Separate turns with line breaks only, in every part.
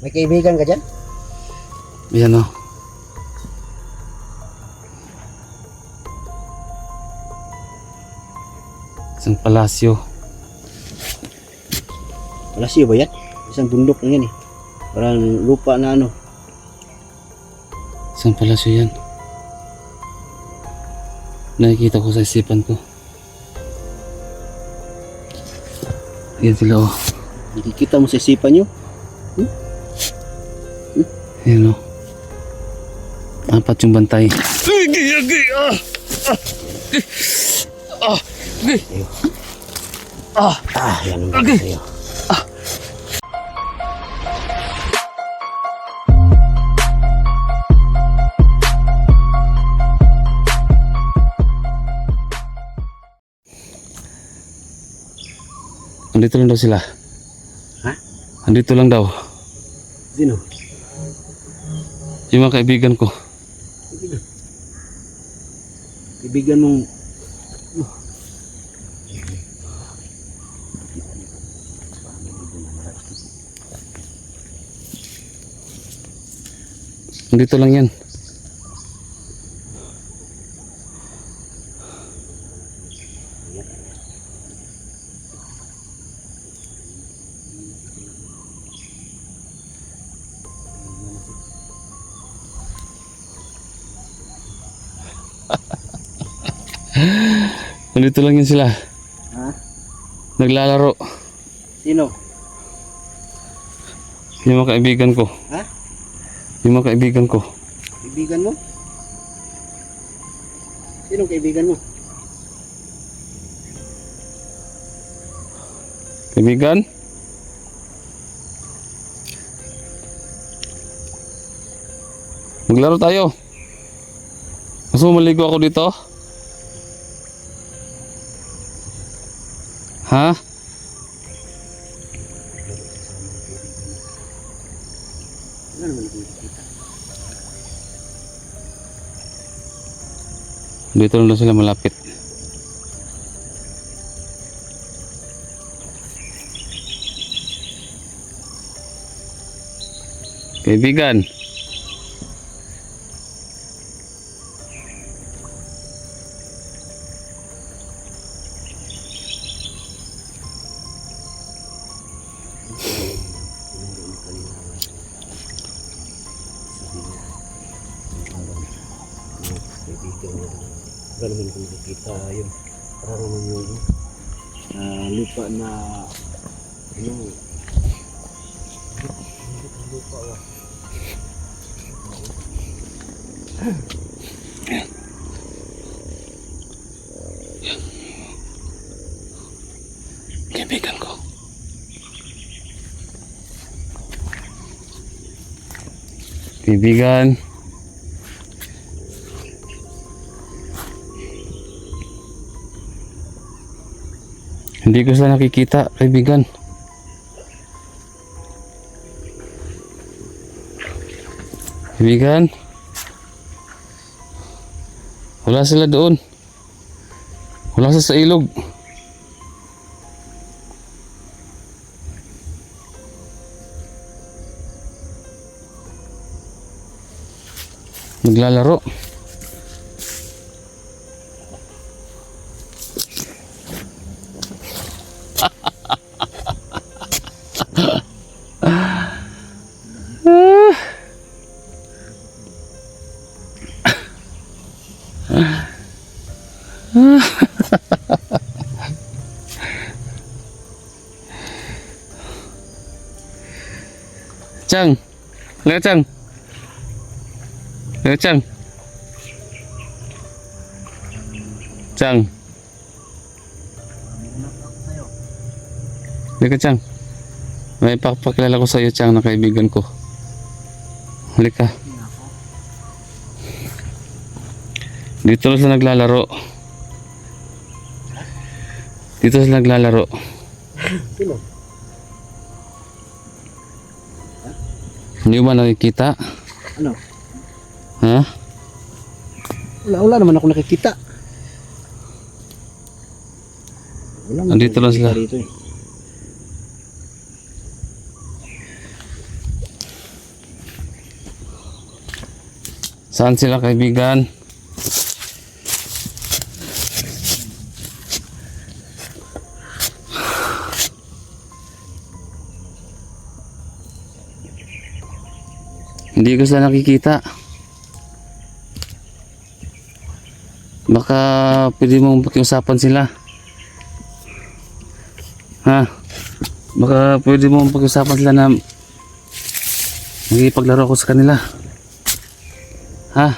May kaibigan ka dyan?
Yan o. Isang palasyo.
Palasyo ba yan? Isang bundok na yan eh. Parang lupa na ano.
Isang palasyo yan. Nakikita ko sa isipan ko. Yan sila o.
Nakikita mo sa isipan nyo?
Yan o. Apat yung bantay.
Yan ang bagay sa'yo.
Andito lang daw sila.
Ha?
Andito lang daw.
Sino?
Yung mga kaibigan ko.
Kaibigan mong...
Andito lang yan. Andito lang yan sila.
Ha?
Naglalaro.
Sino?
Yung mga kaibigan ko.
Ha?
Yung mga kaibigan ko.
Kaibigan mo? Sinong kaibigan mo?
Kaibigan? Maglaro tayo. Gusto mo maligo ako dito? Ha?
Wala naman ako nakikita.
Dito lang daw sila malapit. Kaibigan.
Wala naman ako nakikita yun. Parang naman yung lupa na ano lupa wa.
Kaibigan ko. Kaibigan. Hindi ko sila nakikita, kaibigan. Kaibigan. Wala sila doon. Wala sila sa ilog. Naglalaro. Chang, lihat Chang, lihat Chang, Chang, lihat Chang, may pakilala ko sa iyo Chang na kaibigan ko. Halika. Dito sila naglalaro. Dito sila naglalaro.
Sino?
Hindi mo ba nakikita?
Ano?
Ha?
Wala naman ako nakikita. Wala naman
Andito
ako
lang
nakikita
sila.
dito, eh.
Saan sila kaibigan? Hindi ko sila nakikita. Baka pwede mong pakiusapan sila. Ha? Baka pwede mong pakiusapan sila na magpaglaro ko sa kanila. Ha?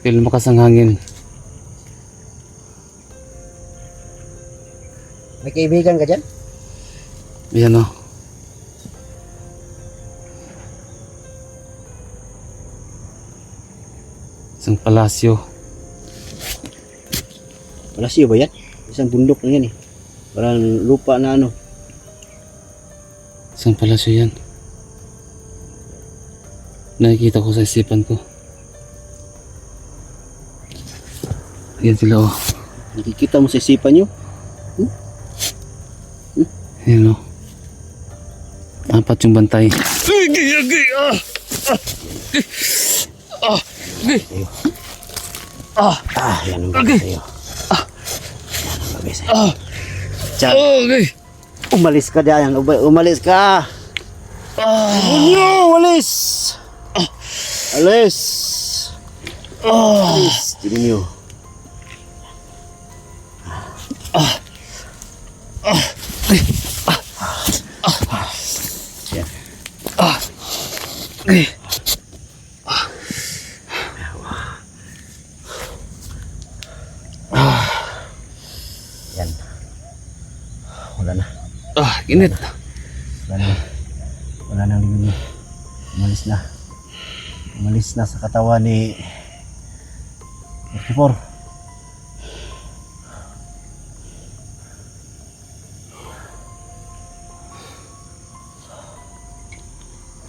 Feel makas ang hangin.
May kaibigan ka dyan?
Ayan o. Isang palasyo.
Palasyo ba yan? Isang bundok na yan eh. Parang lupa na ano.
Isang palasyo yan. Nakikita ko sa isipan ko. Ayan sila oh.
Nakikita mo sa isipan nyo?
Ayan oh. Apat yung bantay.
Yan ang bagay sa'yo. Yan ang bagay sa'yo. Tiyan,
Okay.
umalis ka dyan. Umalis ka. Umalis. Alis. Alis. Tignan nyo. Yan. Wala na.
Init.
Wala na. Wala nang limin. Umalis na. Umalis na sa katawan ni 44.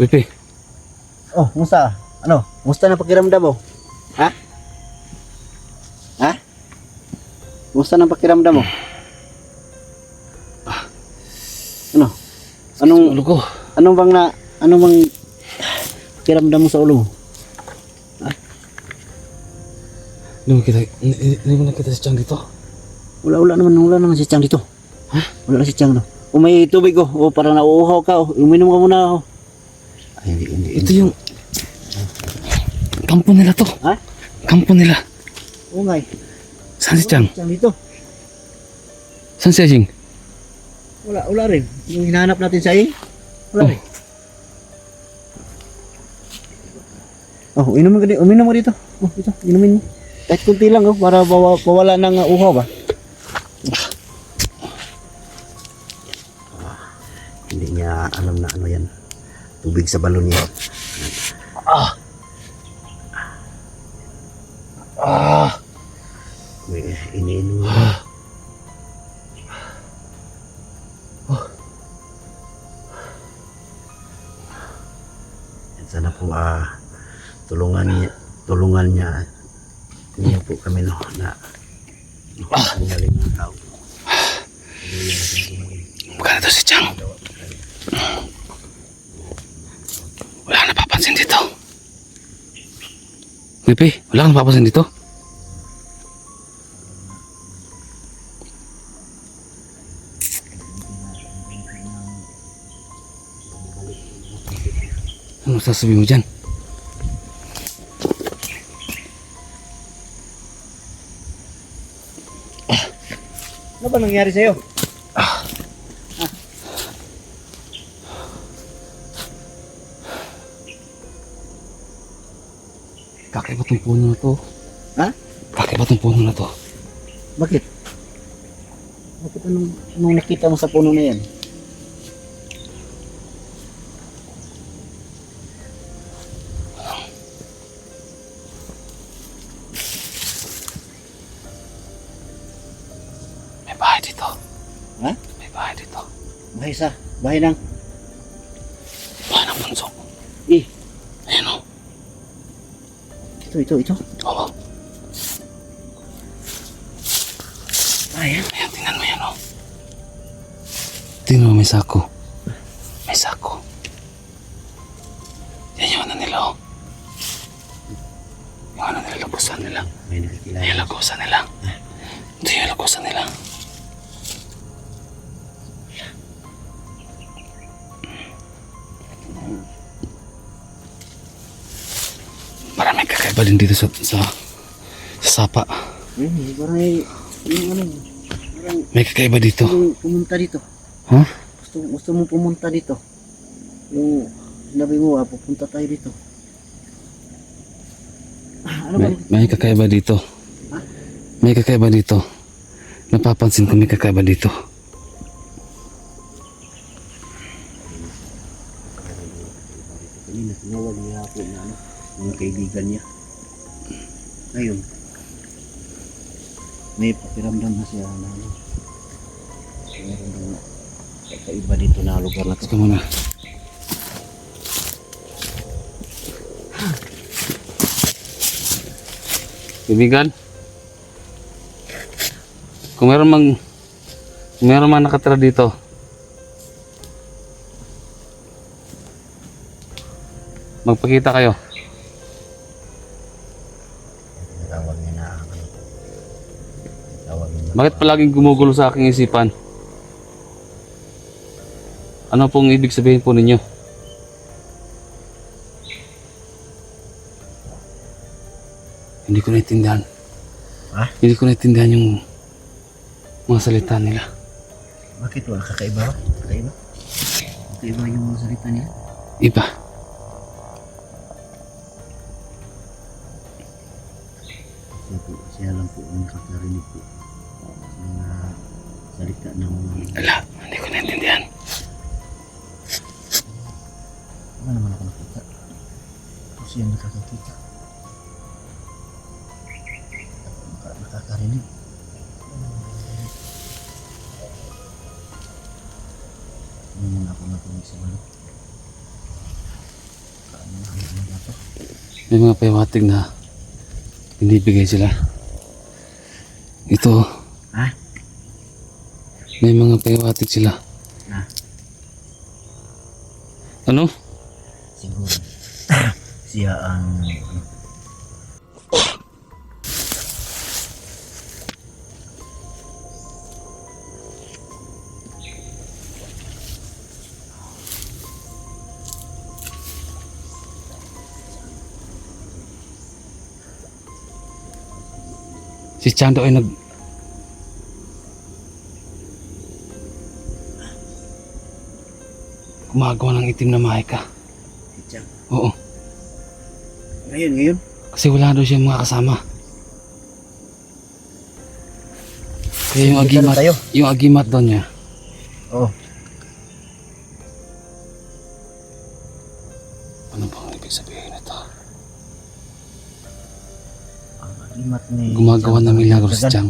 Pipi.
Oh, kumusta? Ano? Kumusta na pakiramdam mo? Ha? Ha? Kumusta na pakiramdam mo? Ano? Anong
Ulo ko.
anong bang pakiramdam mo sa ulo mo?
Hindi mo nakita si Chang dito.
Wala naman si Chang dito. Ha? Wala na si Chang no. Kung may tubig ko, o parang nauuhaw ka, uminom ka muna ako. Ay, hindi.
Ito yung kampo nila to.
Ha?
Kampo nila.
Oo nga eh.
Saan si Chang?
Wala si Chang dito.
Saan si Ajing?
Wala rin. Yung hinahanap natin sa ing, wala rin. Oh, uminom mo dito. Oh, ito, inumin mo. Kahit kunti lang, para pawala ng uhaw ba? Hindi niya alam na ano yan. Tubig sa balon niya. Iniinom mo. Sana po tulungan niya po kami no na galing ng tao.
Bukan ito si Chang. Wala na napapansin dito. Pipi, wala kang napapansin dito. Ano sasabihin mo dyan?
Ano ba nangyari sa'yo?
Kakaiba tong puno na to.
Ha?
Kakaiba tong puno na to.
Bakit? Bakit anong nakita mo sa puno na yan?
May bahay dito.
Ha?
May bahay dito.
Bahay ng
Bahay ng bunso.
eh,
Ayan o.
ito.
Oo.
Ayan.
Ayan, tingnan mo yan o. Tingnan mo, may sako. May sako. Yan yung ano nila o. ano nila, lagusan nila.
May nakikilala.
Yung lagusan nila. Ito yung lagusan nila. Maraming kakaiba din dito sa sapa.
Parang yung ano, parang
May kakaiba dito.
yung pumunta dito.
Ha?
Gusto mo pumunta dito. Yung sinabi mo, pupunta tayo dito. Ano ba?
May kakaiba dito.
Ha?
May kakaiba dito. Napapansin ko may kakaiba dito.
Kanina, tinawag niya ako na ano, mga kaibigan niya. Ngayon, may pakiramdam na siya na ano. Meron daw kakaiba dito na lugar na to.
Teka muna. Kaibigan, kung meron mang nakatira dito, magpakita kayo.
Tawag niya na ano. Tawag niya.
Bakit palaging gumugulo sa aking isipan? Ano pong ibig sabihin po ninyo? Hindi ko naintindihan.
Ha?
Hindi ko naintindihan yung mga salita nila.
Bakit wala kakaiba ba? Kakaiba? Kakaiba yung mga salita niya?
Iba.
Siya lang po ang nakakarinig po. Mga salita ng
Wala, hindi ko naintindihan.
ano naman ako nakita. Tapos siya nakakakita. Nakakarinig. Ano muna ako natuloy sa malo. Kaano na ang dapat.
May mga payawatig na binibigay sila. Ito,
Ha?
may mga payawatig sila.
Ha?
Ano?
Siguro. Siya ang ano,
Si Chando ay gumagawa ng itim na mahika.
siya.
Oo,
Ngayon.
kasi wala daw siya mga kasama. Kaya yung
Dito
agimat,
na tayo.
yung agimat daw niya,
Oo.
ano bang ibig sabihin nito?
Ang agimat ni
Gumagawa
Chang,
ng milagro si
dagan.
Chang.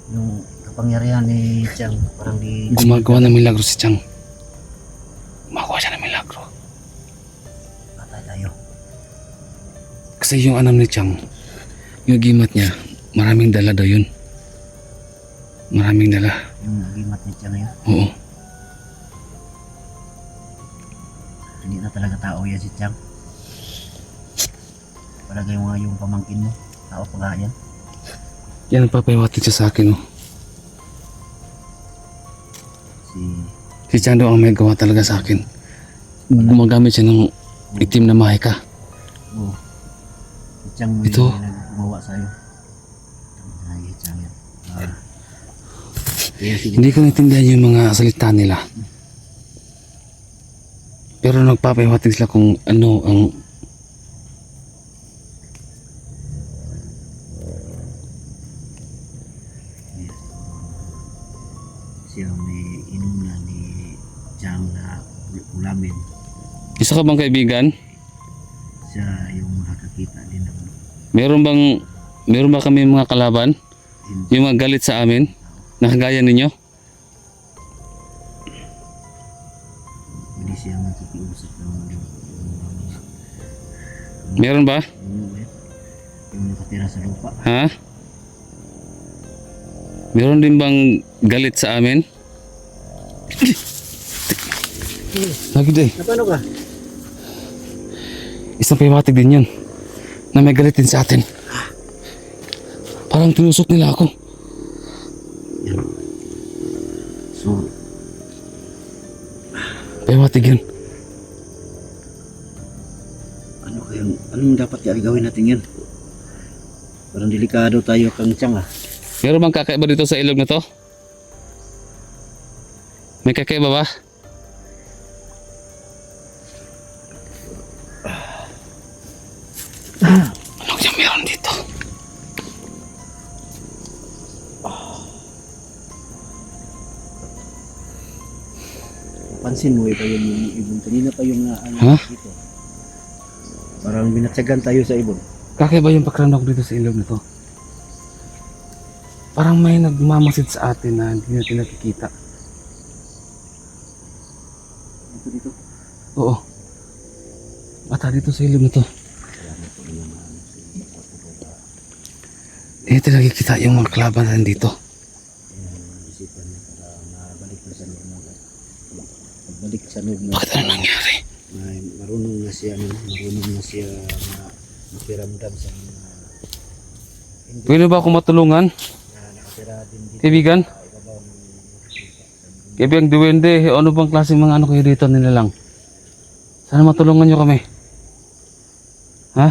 Yung kapangyarihan ni Chang parang di
Gumagawa ng milagro si Chang. Gumagawa siya ng milagro.
patay tayo.
Kasi yung anam ni Chang, yung agimat niya, maraming dala daw yun. Maraming dala.
Yung agimat ni Chang ngayon.
Oo.
Hindi na talaga tao yan si Chang. Palagay mo nga yung pamangkin mo. Tao pa nga yan.
Yan ang papayawatig siya sa akin. Oh.
Si
Si Chang daw ang may gawa talaga sa akin. Gumagamit siya ng itim na mahika.
oh, si Chang may
Ito.
nagmawa sa'yo. Ay, Chang yan. Kaya sige.
Hindi ko naintindihan yung mga salita nila. Pero nagpapayawatig sila kung ano ang
Siya may inuman ni Chang na ulamin.
isa ka bang kaibigan?
Siya yung nakakita din ng
Meron ba kami mga kalaban?
hindi.
Yung mga galit sa amin? Nakagaya ninyo?
Hindi siya makikiusap ng
Meron ba?
yung nakatira sa lupa.
Ha? Meron din bang galit sa amin? Lagi day.
Na paano ka?
Isang payawatig din yun na may galit din sa atin. Parang tinusok nila ako.
Yan. So,
Pahiwatig yun.
anong dapat gawin natin yan? Parang delikado tayo kang Chang ah.
Meron bang kakaiba dito sa ilog na to? May kakaiba ba? Ano kaya meron dito?
Pansin mo pa yung ibon. Kanina pa yung
Ha?
dito. Parang binatsagan tayo sa ibon.
Kakaiba yung pakranog dito sa ilog na to. Parang may nagmamasid sa atin na hindi natin nakikita.
Dito.
Oo. Bata dito sa ilog na to. Hindi natin nakikita yung mga kalaban na dito.
Isipan niya para mabalik na sa normal. Pagbalik sa normal.
Bakit ano nangyari?
Marunong na siya makiramdam sa mga
Pwede ba ako matulungan?
nakatira din dito
Kaibigan?
sa ibabaw ng
Kaibigang duwende, ano bang klaseng mga ano kayo dito nila lang? Sana matulungan nyo kami. Ha?